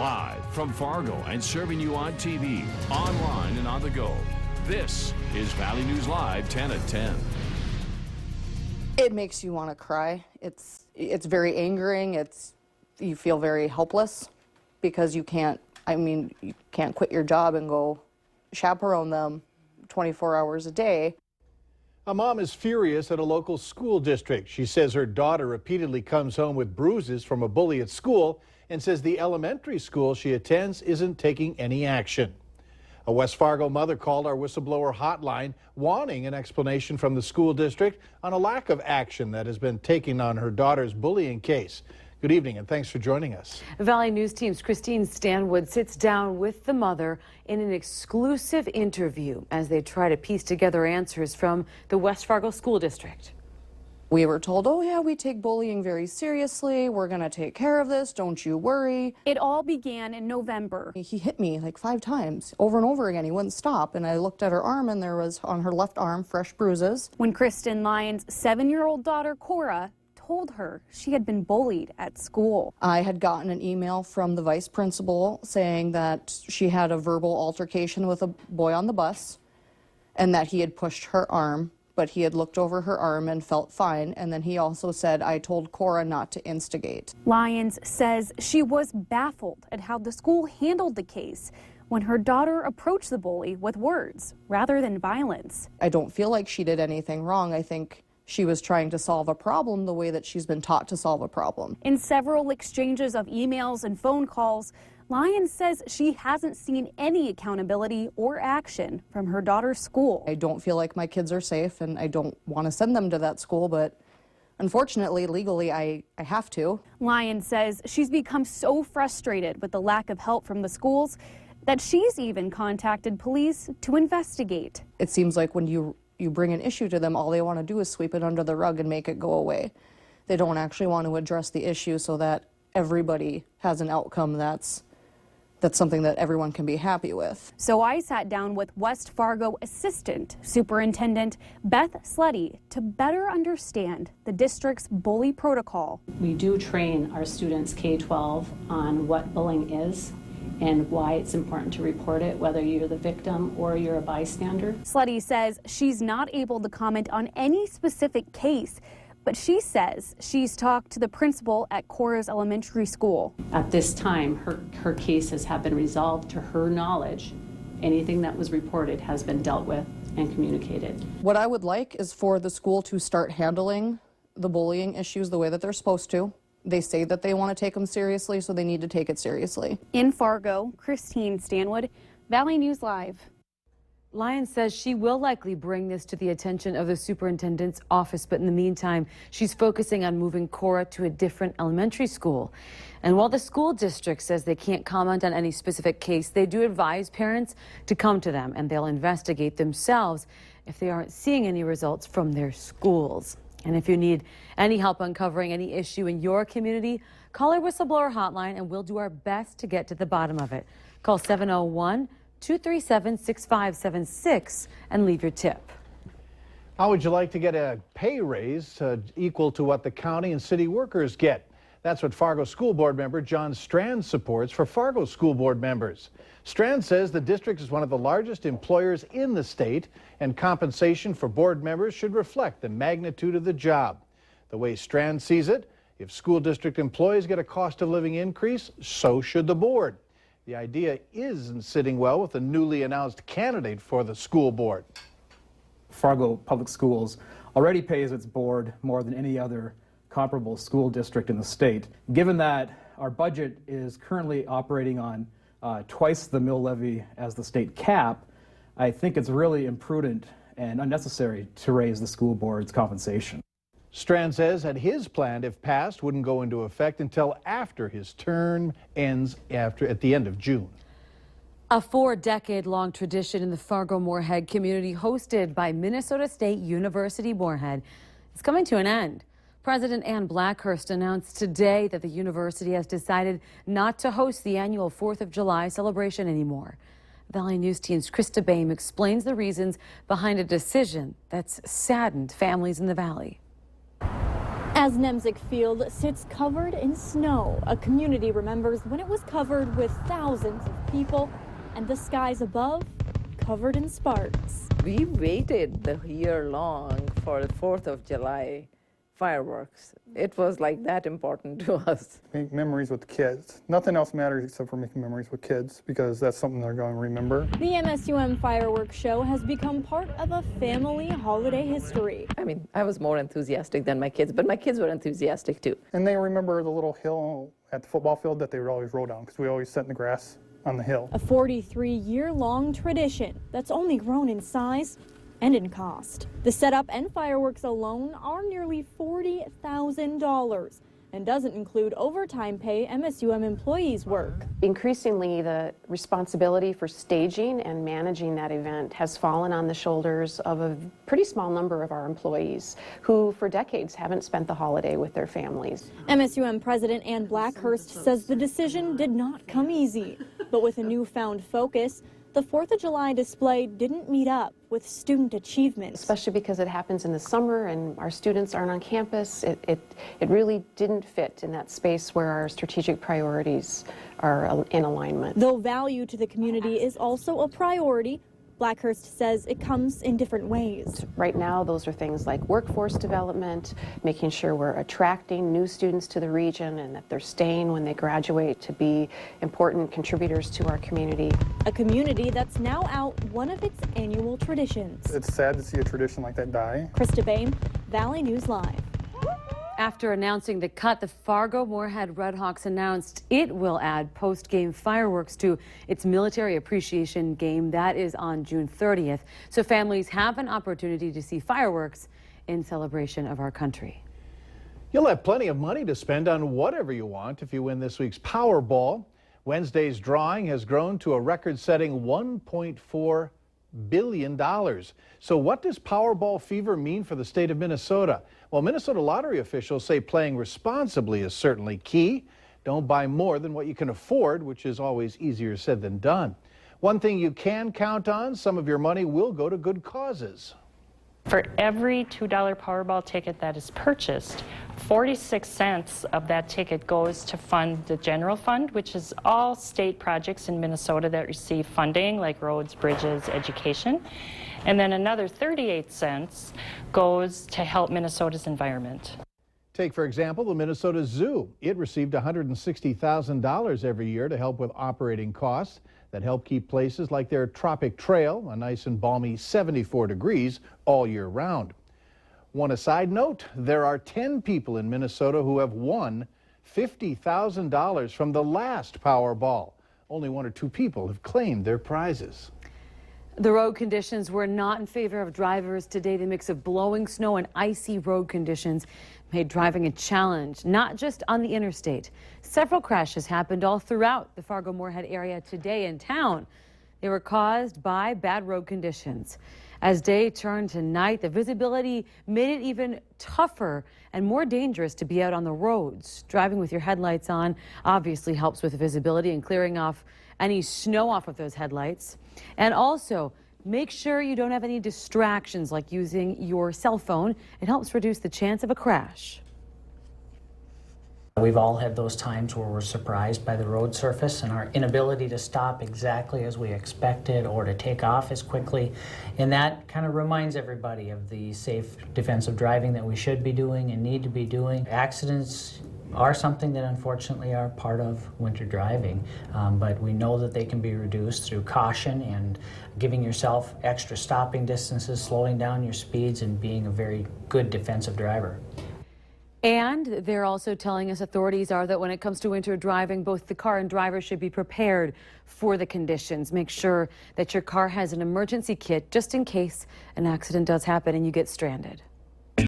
Live from Fargo and serving you on TV, online, and on the go. This is Valley News Live 10 at 10. It makes you want to cry. It's very angering. You feel very helpless because you can't quit your job and go chaperone them 24 hours a day. A mom is furious at a local school district. She says her daughter repeatedly comes home with bruises from a bully at school and says the elementary school she attends isn't taking any action. A West Fargo mother called our whistleblower hotline wanting an explanation from the school district on a lack of action that has been taken on her daughter's bullying case. Good evening and thanks for joining us. Valley News Team's Christine Stanwood sits down with the mother in an exclusive interview as they try to piece together answers from the West Fargo School District. We were told, oh yeah, we take bullying very seriously. We're going to take care of this. Don't you worry. It all began in November. He hit me like 5 times over and over again. He wouldn't stop. And I looked at her arm and there was on her left arm fresh bruises. When Kristen Lyons' 7-year-old daughter, Cora, told her she had been bullied at school. I had gotten an email from the vice principal saying that she had a verbal altercation with a boy on the bus and that he had pushed her arm. But he had looked over her arm and felt fine. And then he also said, I told Cora not to instigate. Lyons says she was baffled at how the school handled the case when her daughter approached the bully with words rather than violence. I don't feel like she did anything wrong. I think she was trying to solve a problem the way that she's been taught to solve a problem. In several exchanges of emails and phone calls, Lyons says she hasn't seen any accountability or action from her daughter's school. I don't feel like my kids are safe and I don't want to send them to that school, but unfortunately, legally, I have to. Lyons says she's become so frustrated with the lack of help from the schools that she's even contacted police to investigate. It seems like when you bring an issue to them, all they want to do is sweep it under the rug and make it go away. They don't actually want to address the issue so that everybody has an outcome that's something that everyone can be happy with. So I sat down with West Fargo Assistant Superintendent Beth Sleddy to better understand the district's bully protocol. We do train our students K-12 on what bullying is and why it's important to report it, whether you're the victim or you're a bystander. Sleddy says she's not able to comment on any specific case, but she says she's talked to the principal at Cora's elementary school. At this time, her cases have been resolved to her knowledge. Anything that was reported has been dealt with and communicated. What I would like is for the school to start handling the bullying issues the way that they're supposed to. They say that they want to take them seriously, so they need to take it seriously. In Fargo, Christine Stanwood, Valley News Live. Lyons says she will likely bring this to the attention of the superintendent's office, but in the meantime, she's focusing on moving Cora to a different elementary school. And while the school district says they can't comment on any specific case, they do advise parents to come to them and they'll investigate themselves if they aren't seeing any results from their schools. And if you need any help uncovering any issue in your community, call our whistleblower hotline and we'll do our best to get to the bottom of it. Call 701-237-6576 and leave your tip. How would you like to get a pay raise equal to what the county and city workers get? That's what Fargo School Board member John Strand supports for Fargo School Board members. Strand says the district is one of the largest employers in the state, and compensation for board members should reflect the magnitude of the job. The way Strand sees it, if school district employees get a cost of living increase, so should the board. The idea isn't sitting well with the newly announced candidate for the school board. Fargo Public Schools already pays its board more than any other comparable school district in the state. Given that our budget is currently operating on twice the mill levy as the state cap, I think it's really imprudent and unnecessary to raise the school board's compensation. Strand says that his plan, if passed, wouldn't go into effect until after his term ends at the end of June. A 4-decade-long tradition in the Fargo-Moorhead community hosted by Minnesota State University Moorhead is coming to an end. President Ann Blackhurst announced today that the university has decided not to host the annual 4th of July celebration anymore. Valley News Team's Krista Boehm explains the reasons behind a decision that's saddened families in the valley. As Nemzik Field sits covered in snow, a community remembers when it was covered with thousands of people and the skies above covered in sparks. We waited the year long for the 4th of July fireworks. It was like that important to us. Make memories with kids. Nothing else matters except for making memories with kids, because that's something they're going to remember. The MSUM Fireworks show has become part of a family holiday history. I mean, I was more enthusiastic than my kids, but my kids were enthusiastic too. And they remember the little hill at the football field that they would always roll down, because we always sit in the grass on the hill. A 43-year-long tradition that's only grown in size and in cost. The setup and fireworks alone are nearly $40,000 and doesn't include overtime pay MSUM employees work. Increasingly, the responsibility for staging and managing that event has fallen on the shoulders of a pretty small number of our employees who for decades haven't spent the holiday with their families. MSUM President Ann Blackhurst says the decision did not come easy, but with a newfound focus, the 4th of July display didn't meet up with student achievement. Especially because it happens in the summer and our students aren't on campus. It really didn't fit in that space where our strategic priorities are in alignment. Though value to the community is also a priority, Blackhurst says it comes in different ways. Right now, those are things like workforce development, making sure we're attracting new students to the region and that they're staying when they graduate to be important contributors to our community. A community that's now out one of its annual traditions. It's sad to see a tradition like that die. Krista Bain, Valley News Live. After announcing the cut, the Fargo Moorhead Redhawks announced it will add post-game fireworks to its military appreciation game. That is on June 30th. So families have an opportunity to see fireworks in celebration of our country. You'll have plenty of money to spend on whatever you want if you win this week's Powerball. Wednesday's drawing has grown to a record-setting $1.4 billion. So what does Powerball fever mean for the state of Minnesota? Well, Minnesota lottery officials say playing responsibly is certainly key. Don't buy more than what you can afford, which is always easier said than done. One thing you can count on, some of your money will go to good causes. For every $2 Powerball ticket that is purchased, 46 cents of that ticket goes to fund the general fund, which is all state projects in Minnesota that receive funding, like roads, bridges, education. And then another 38 cents goes to help Minnesota's environment. Take, for example, the Minnesota Zoo. It received $160,000 every year to help with operating costs that help keep places like their Tropic Trail, a nice and balmy 74 degrees all year round. One aside note, there are 10 people in Minnesota who have won $50,000 from the last Powerball. Only 1 or 2 people have claimed their prizes. The road conditions were not in favor of drivers today. The mix of blowing snow and icy road conditions made driving a challenge, not just on the interstate. Several crashes happened all throughout the Fargo Moorhead area today in town. They were caused by bad road conditions. As day turned to night, the visibility made it even tougher and more dangerous to be out on the roads. Driving with your headlights on obviously helps with visibility and clearing off any snow off of those headlights. And also, make sure you don't have any distractions like using your cell phone. It helps reduce the chance of a crash. We've all had those times where we're surprised by the road surface and our inability to stop exactly as we expected or to take off as quickly. And that kind of reminds everybody of the safe defensive driving that we should be doing and need to be doing. Accidents are something that unfortunately are part of winter driving, but we know that they can be reduced through caution and giving yourself extra stopping distances, slowing down your speeds, and being a very good defensive driver. And they're also telling us authorities are that when it comes to winter driving, both the car and driver should be prepared for the conditions. Make sure that your car has an emergency kit just in case an accident does happen and you get stranded.